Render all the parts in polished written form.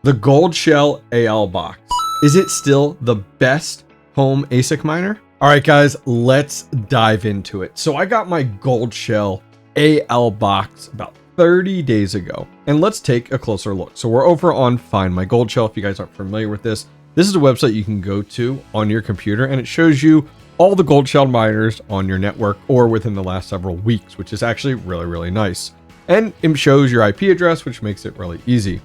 The Goldshell AL-Box. Is it still the best home ASIC miner? All right, guys, let's dive into it. So I got my Goldshell AL-Box about 30 days ago, and let's take a closer look. So we're over on Find My Goldshell. If you guys aren't familiar with this is a website you can go to on your computer, and it shows you all the Goldshell miners on your network or within the last several weeks, which is actually really, really nice. And it shows your IP address, which makes it really easy.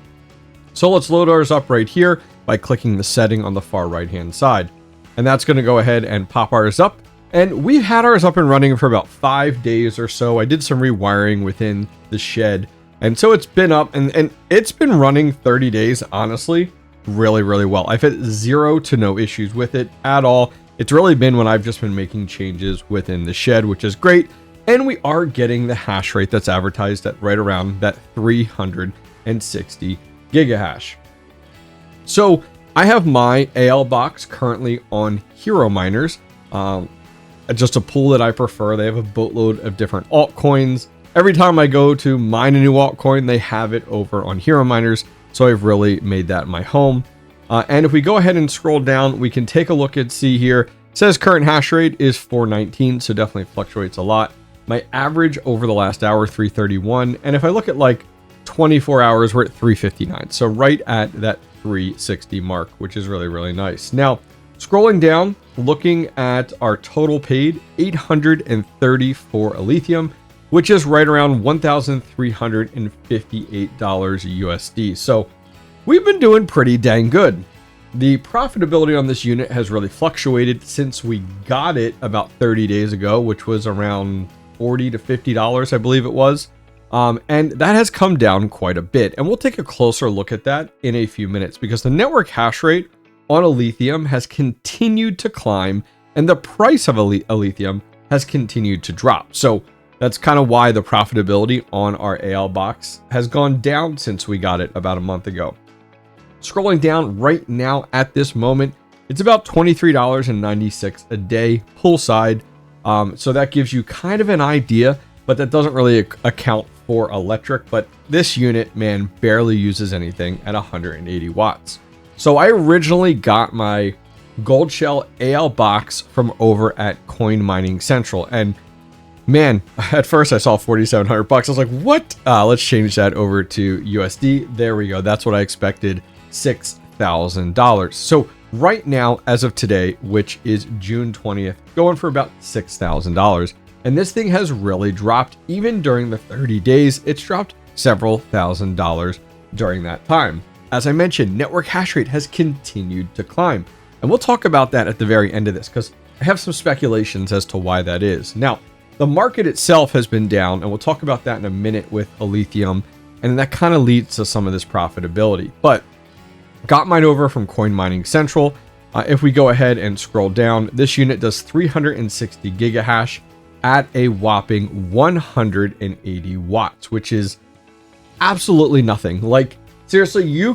So let's load ours up right here by clicking the setting on the far right-hand side. And that's going to go ahead and pop ours up. And we've had ours up and running for about 5 days or so. I did some rewiring within the shed. And so it's been up and it's been running 30 days, honestly, really, really well. I've had zero to no issues with it at all. It's really been when I've just been making changes within the shed, which is great. And we are getting the hash rate that's advertised at right around that 360 gigahash. So I have my AL-Box currently on Hero Miners, just a pool that I prefer. They have a boatload of different altcoins. Every time I go to mine a new altcoin, they have it over on Hero Miners. So I've really made that my home. And if we go ahead and scroll down, we can take a look and see here. It says current hash rate is 419, so definitely fluctuates a lot. My average over the last hour, 331. And if I look at like 24 hours, we're at 359. So right at that 360 mark, which is really, really nice. Now, scrolling down, looking at our total paid, 834 Alephium, which is right around $1,358 USD. So we've been doing pretty dang good. The profitability on this unit has really fluctuated since we got it about 30 days ago, which was around $40 to $50, I believe it was. And that has come down quite a bit. And we'll take a closer look at that in a few minutes because the network hash rate on Alephium has continued to climb and the price of Alephium has continued to drop. So that's kind of why the profitability on our AL-Box has gone down since we got it about a month ago. Scrolling down right now at this moment, it's about $23.96 a day poolside. So that gives you kind of an idea, but that doesn't really account for electric. But this unit, man, barely uses anything at 180 watts. So I originally got my Goldshell AL-Box from over at Coin Mining Central, and man, at first I saw 4,700 bucks. I was like, what? Let's change that over to USD. There we go. That's what I expected. $6,000. So right now, as of today, which is June 20th, going for about $6,000. And this thing has really dropped. Even during the 30 days, it's dropped several $1,000s during that time. As I mentioned, network hash rate has continued to climb. And we'll talk about that at the very end of this because I have some speculations as to why that is. Now, the market itself has been down, and we'll talk about that in a minute with Alephium, and that kind of leads to some of this profitability. But got mine over from Coin Mining Central. If we go ahead and scroll down, this unit does 360 gigahash at a whopping 180 watts, which is absolutely nothing. Like, seriously,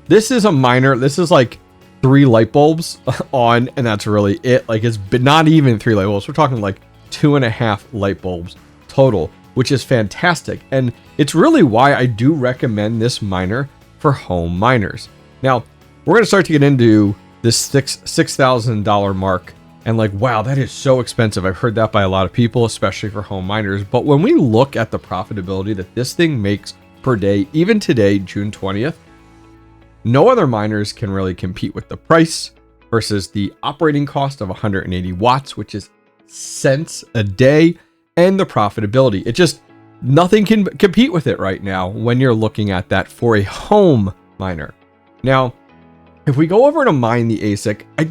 this is a miner. This is like 3 light bulbs on, and that's really it. Like, it's not even 3 light bulbs. We're talking like 2.5 light bulbs total, which is fantastic. And it's really why I do recommend this miner for home miners. Now, we're going to start to get into this $6,000 mark. And like, wow, that is so expensive. I've heard that by a lot of people, especially for home miners. But when we look at the profitability that this thing makes per day, even today, June 20th, no other miners can really compete with the price versus the operating cost of 180 watts, which is cents a day, and the profitability. It just, nothing can compete with it right now when you're looking at that for a home miner. Now, if we go over to mine the ASIC, I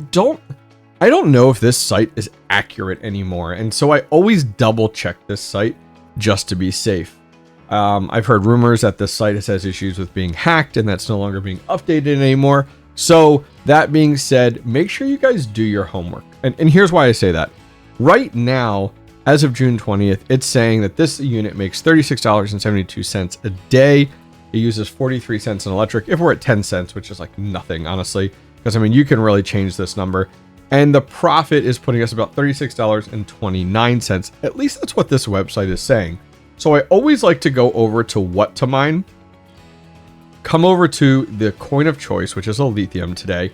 don't know if this site is accurate anymore. And so I always double check this site just to be safe. I've heard rumors that this site has issues with being hacked and that's no longer being updated anymore. So that being said, make sure you guys do your homework. And here's why I say that. Right now, as of June 20th, it's saying that this unit makes $36.72 a day. It uses 43 cents in electric. If we're at 10 cents, which is like nothing, honestly, because I mean, you can really change this number. And the profit is putting us about $36.29. At least that's what this website is saying. So I always like to go over to what to mine come over to the coin of choice, which is Alephium today,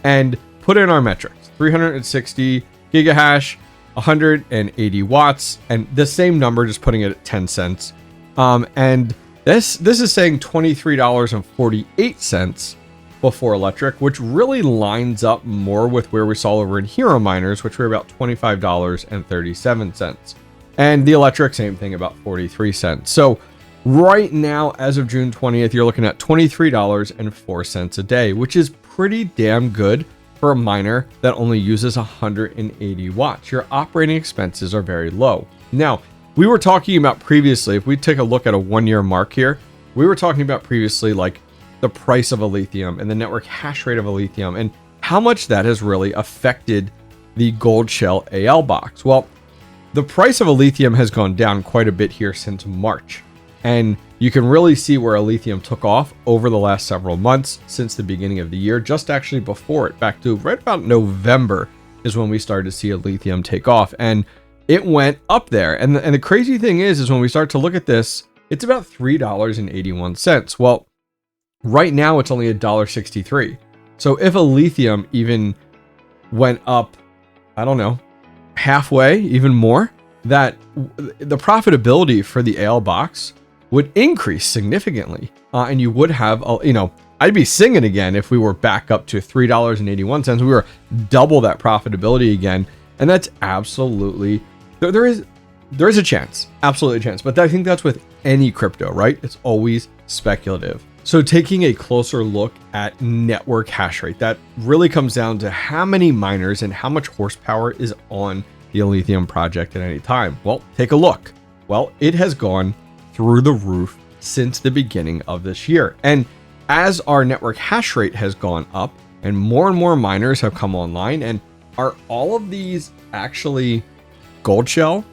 and put in our metrics: 360 gigahash, 180 watts, and the same number, just putting it at 10 cents. And this is saying $23.48 before electric, which really lines up more with where we saw over in Hero Miners, which were about $25.37. And the electric, same thing, about 43 cents. So right now, as of June 20th, you're looking at $23.04 a day, which is pretty damn good for a miner that only uses 180 watts. Your operating expenses are very low. Now, we were talking about previously, if we take a look at a 1-year mark here, we were talking about previously like the price of Alephium and the network hash rate of Alephium and how much that has really affected the Goldshell AL-Box. Well, the price of Alephium has gone down quite a bit here since March. And you can really see where Alephium took off over the last several months since the beginning of the year, just actually before it, back to right about November is when we started to see Alephium take off. And it went up there. And the crazy thing is when we start to look at this, it's about $3.81. Well, right now it's only $1.63. So if Alephium even went up, I don't know, halfway, even more, that the profitability for the AL-Box would increase significantly. And you would have, I'd be singing again if we were back up to $3.81. We were double that profitability again. And that's absolutely, there is a chance, absolutely a chance. But I think that's with any crypto, right? It's always speculative. So taking a closer look at network hash rate, that really comes down to how many miners and how much horsepower is on the Alephium project at any time. Well, take a look. Well, it has gone through the roof since the beginning of this year. And as our network hash rate has gone up and more miners have come online, and are all of these actually Goldshell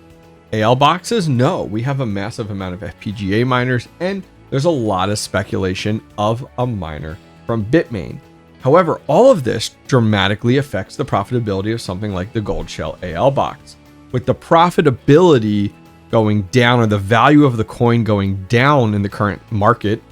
AL-Boxes? No, we have a massive amount of FPGA miners, and there's a lot of speculation of a miner from Bitmain. However, all of this dramatically affects the profitability of something like the Goldshell AL-Box. With the profitability going down, or the value of the coin going down in the current market,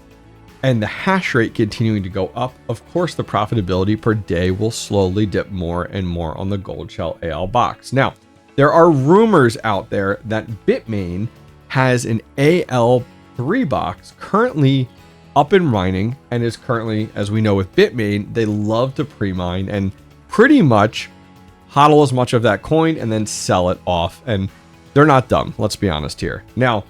and the hash rate continuing to go up, of course the profitability per day will slowly dip more and more on the Goldshell AL-Box. Now, there are rumors out there that Bitmain has an AL3 box currently up and mining, and is currently, as we know with Bitmain, they love to pre-mine and pretty much hodl as much of that coin and then sell it off. And they're not dumb, let's be honest here. Now,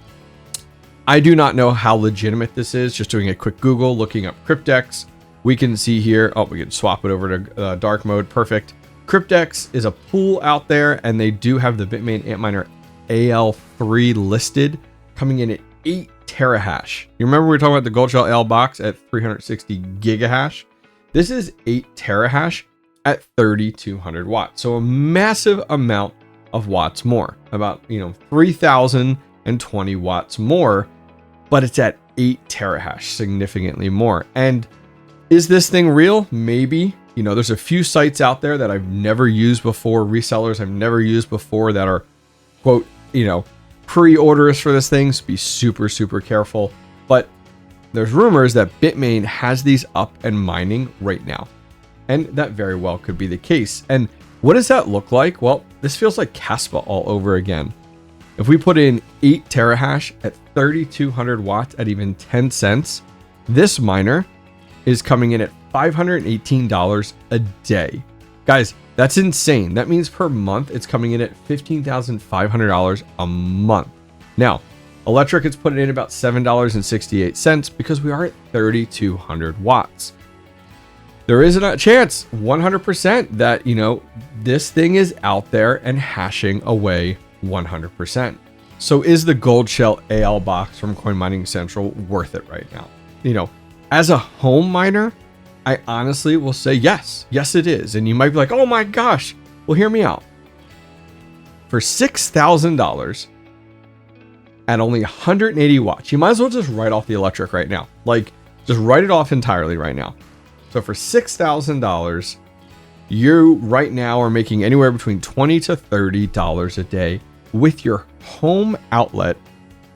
I do not know how legitimate this is. Just doing a quick Google, looking up Cryptex, we can see here, we can swap it over to dark mode, perfect. Cryptex is a pool out there, and they do have the Bitmain Antminer AL3 listed, coming in at 8 terahash. You remember we were talking about the Goldshell AL-Box at 360 gigahash? This is 8 terahash at 3,200 watts. So a massive amount of watts more, about 3,020 watts more, but it's at 8 terahash, significantly more. And is this thing real? Maybe. There's a few sites out there that I've never used before, resellers I've never used before, that are, quote, pre-orders for this thing, so be super, super careful. But there's rumors that Bitmain has these up and mining right now, and that very well could be the case. And what does that look like? Well, this feels like Caspa all over again. If we put in 8 terahash at 3,200 watts at even 10 cents, this miner is coming in at $518 a day. Guys, that's insane. That means per month, it's coming in at $15,500 a month. Now, electric, it's putting in about $7.68 because we are at 3,200 watts. There is a chance, 100%, that, this thing is out there and hashing away 100%. So is the Goldshell AL-Box from Coin Mining Central worth it right now? As a home miner, I honestly will say yes. Yes, it is. And you might be like, oh my gosh. Well, hear me out. For $6,000 at only 180 watts, you might as well just write off the electric right now. Just write it off entirely right now. So for $6,000, you right now are making anywhere between $20 to $30 a day with your home outlet,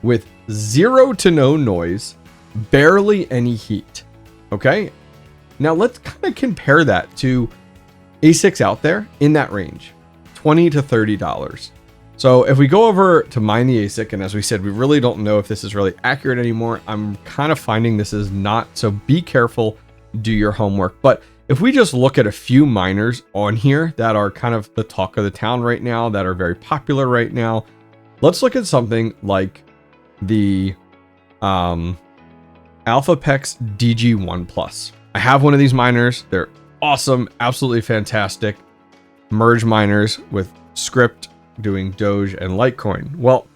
with zero to no noise, barely any heat. Okay. Now let's kind of compare that to ASICs out there in that range, $20 to $30. So if we go over to mine the ASIC, and as we said, we really don't know if this is really accurate anymore. I'm kind of finding this is not, so be careful, do your homework. But if we just look at a few miners on here that are kind of the talk of the town right now, that are very popular right now, let's look at something like the AlphaPex DG1 Plus. I have one of these miners. They're awesome, absolutely fantastic. Merge miners with script doing Doge and Litecoin. Well,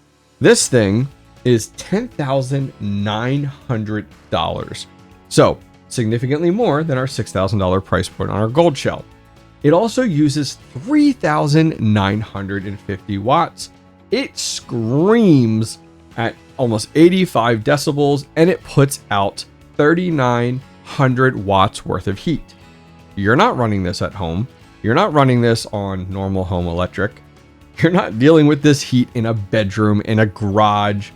this thing is $10,900. So significantly more than our $6,000 price point on our Goldshell. It also uses 3,950 watts. It screams at almost 85 decibels, and it puts out 3,900 watts worth of heat. You're not running this at home. You're not running this on normal home electric. You're not dealing with this heat in a bedroom, in a garage,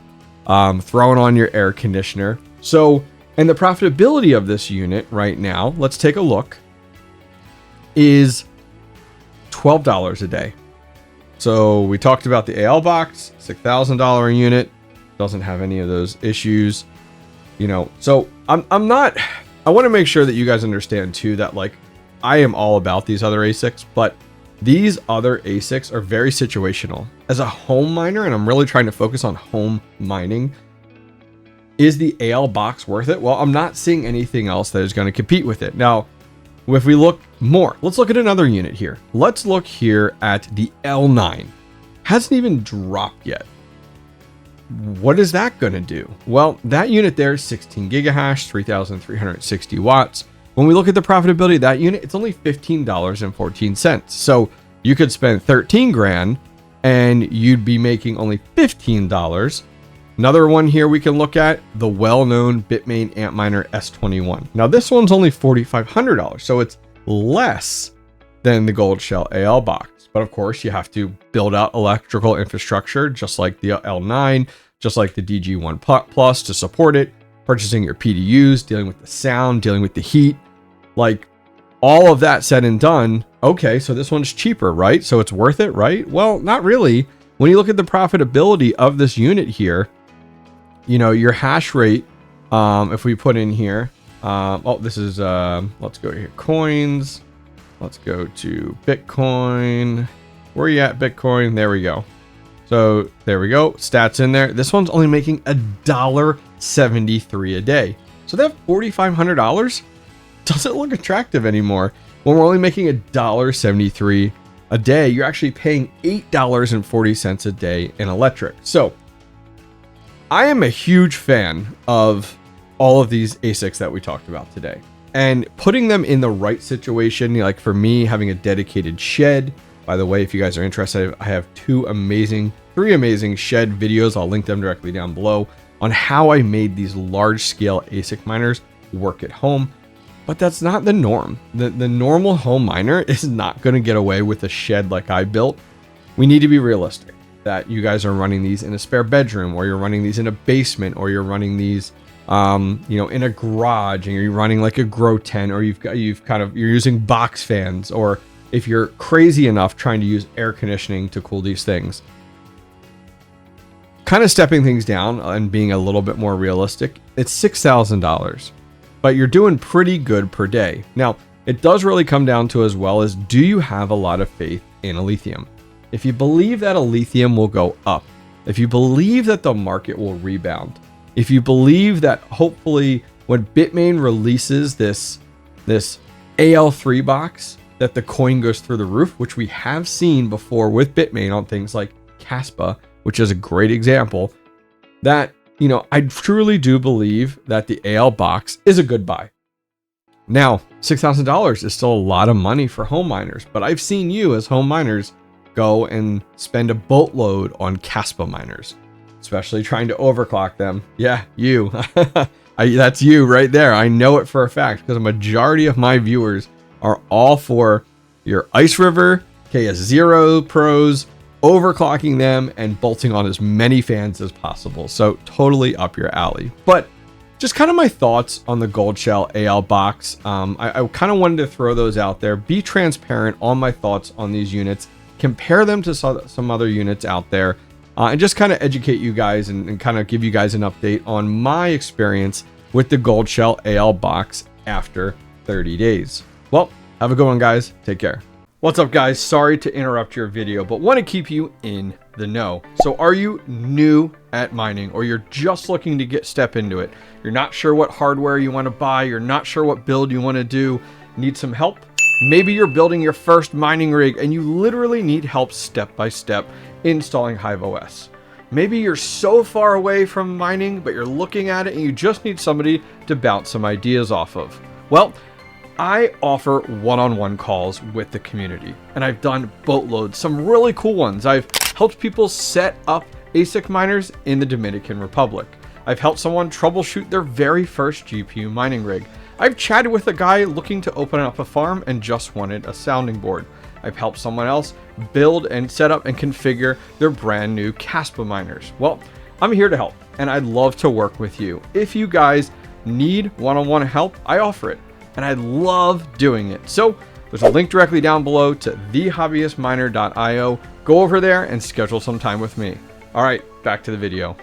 throwing on your air conditioner. So, and the profitability of this unit right now, let's take a look, is $12 a day. So we talked about the AL-Box, $6,000 a unit, doesn't have any of those issues, you know. So I want to make sure that you guys understand too, that like I am all about these other ASICs, but these other ASICs are very situational. As a home miner, and I'm really trying to focus on home mining, is the AL-Box worth it? Well, I'm not seeing anything else that is going to compete with it. Now, if we look more, let's look at another unit here. Let's look here at the L9. Hasn't even dropped yet. What is that going to do? Well, that unit there is 16 gigahash, 3,360 watts. When we look at the profitability of that unit, it's only $15.14. So you could spend 13 grand and you'd be making only $15. Another one here we can look at, the well-known Bitmain Antminer S21. Now this one's only $4,500, so it's less than the Goldshell AL-Box. But of course, you have to build out electrical infrastructure, just like the L9, just like the DG1 Plus to support it, purchasing your PDUs, dealing with the sound, dealing with the heat, like all of that said and done. Okay, so this one's cheaper, right? So it's worth it, right? Well, not really. When you look at the profitability of this unit here, you know, your hash rate, if we put in here, this is, let's go here, coins. Let's go to Bitcoin. Where are you at, Bitcoin? There we go. So there we go. Stats in there. This one's only making $1.73 a day. So that $4,500 doesn't look attractive anymore. When we're only making $1.73 a day, you're actually paying $8.40 a day in electric. So I am a huge fan of all of these ASICs that we talked about today, and putting them in the right situation. Like for me, having a dedicated shed. By the way, if you guys are interested, I have three amazing shed videos. I'll link them directly down below on how I made these large scale ASIC miners work at home. But that's not the norm. The normal home miner is not going to get away with a shed like I built. We need to be realistic that you guys are running these in a spare bedroom, or you're running these in a basement, or you're running these in a garage, and you're running like a grow tent, or you're using box fans, or if you're crazy enough trying to use air conditioning to cool these things. Kind of stepping things down and being a little bit more realistic, it's $6,000, but you're doing pretty good per day. Now, it does really come down to as well as, do you have a lot of faith in Alephium? If you believe that Alephium will go up, if you believe that the market will rebound, if you believe that hopefully when Bitmain releases this AL3 box, that the coin goes through the roof, which we have seen before with Bitmain on things like Caspa, which is a great example, that, you know, I truly do believe that the AL-Box is a good buy. Now, $6,000 is still a lot of money for home miners, but I've seen you as home miners go and spend a boatload on Caspa miners, especially trying to overclock them. Yeah, you. That's you right there. I know it for a fact because a majority of my viewers are all for your Ice River, KS0 Pros, overclocking them and bolting on as many fans as possible. So totally up your alley. But just kind of my thoughts on the Goldshell AL-Box. I kind of wanted to throw those out there, be transparent on my thoughts on these units, compare them to some other units out there, and just kind of educate you guys and kind of give you guys an update on my experience with the Goldshell AL-Box after 30 days. Well, have a good one, guys. Take care. What's up, guys? Sorry to interrupt your video, but want to keep you in the know. So are you new at mining, or you're just looking to step into it? You're not sure what hardware you want to buy. You're not sure what build you want to do. Need some help? Maybe you're building your first mining rig and you literally need help step by step installing Hive OS. Maybe you're so far away from mining, but you're looking at it and you just need somebody to bounce some ideas off of. Well, I offer one-on-one calls with the community, and I've done boatloads, some really cool ones. I've helped people set up ASIC miners in the Dominican Republic. I've helped someone troubleshoot their very first GPU mining rig. I've chatted with a guy looking to open up a farm and just wanted a sounding board. I've helped someone else build and set up and configure their brand new Caspa miners. Well, I'm here to help, and I'd love to work with you. If you guys need one-on-one help, I offer it, and I love doing it. So there's a link directly down below to thehobbyistminer.io. Go over there and schedule some time with me. All right, back to the video.